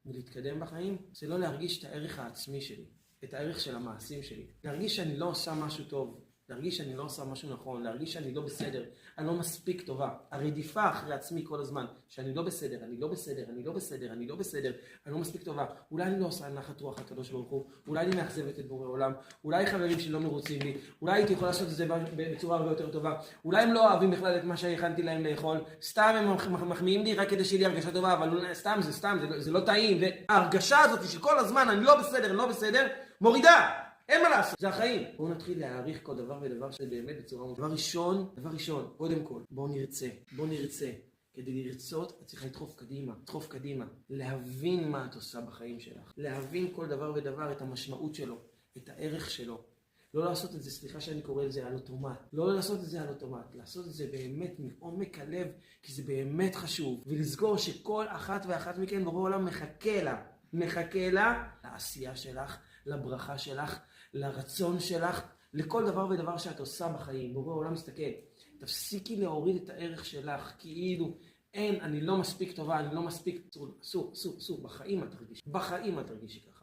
ולהתקדם בחיים, זה לא להרגיש את הערך העצמי שלי, את הערך של המעשים שלי. להרגיש שאני לא עושה משהו טוב, להרגיש שאני לא עושה משהו נכון, להרגיש שאני לא בסדר, אני לא מספיק טובה. הרדיפה אחרי עצמי כל הזמן, שאני לא בסדר, אני לא בסדר, אני לא בסדר, אני לא בסדר, אני לא מספיק טובה. אולי אני לא עושה נחת רוח הקדוש ברוך הוא, אולי אני מאכזבת את בורא עולם, אולי חברים שלי לא מרוצים לי, אולי הייתי יכול לעשות את זה בצורה הרבה יותר טובה, אולי הם לא אוהבים בכלל את מה שהכנתי להם לאכול, סתם הם מחמיאים לי רק כדי שיהיה לי הרגשה טובה, אבל סתם, זה לא טעים, וההרגשה הזאת של כל הזמן אני לא בסדר, אני לא בסדר, מורידה. אין מה לעשות, זה החיים. בואו נתחיל להעריך כל דבר ודבר שבאמת בצורה מובנת. דבר ראשון, קודם כל, בואו נרצה. כדי לרצות, את צריכה לדחוף קדימה, להבין מה את עושה בחיים שלך, להבין כל דבר ודבר, את המשמעות שלו, את הערך שלו. לא לעשות את זה, סליחה שאני קורא לזה על אוטומט. לא לעשות את זה על אוטומט, לעשות את זה באמת מעומק הלב, כי זה באמת חשוב. ולזכור שכל אחת ואחת מכן בורא עולם מחכה לה לעשייה שלך, לברכה שלך, לרצון שלך, לכל דבר ודבר שאת עושה בחיים. בורא עולם מסתכל, תפסיקי להוריד את הערך שלך, כאילו אני לא מספיק טובה, אני לא מספיק, אסור, בחיים את תרגישי ככה.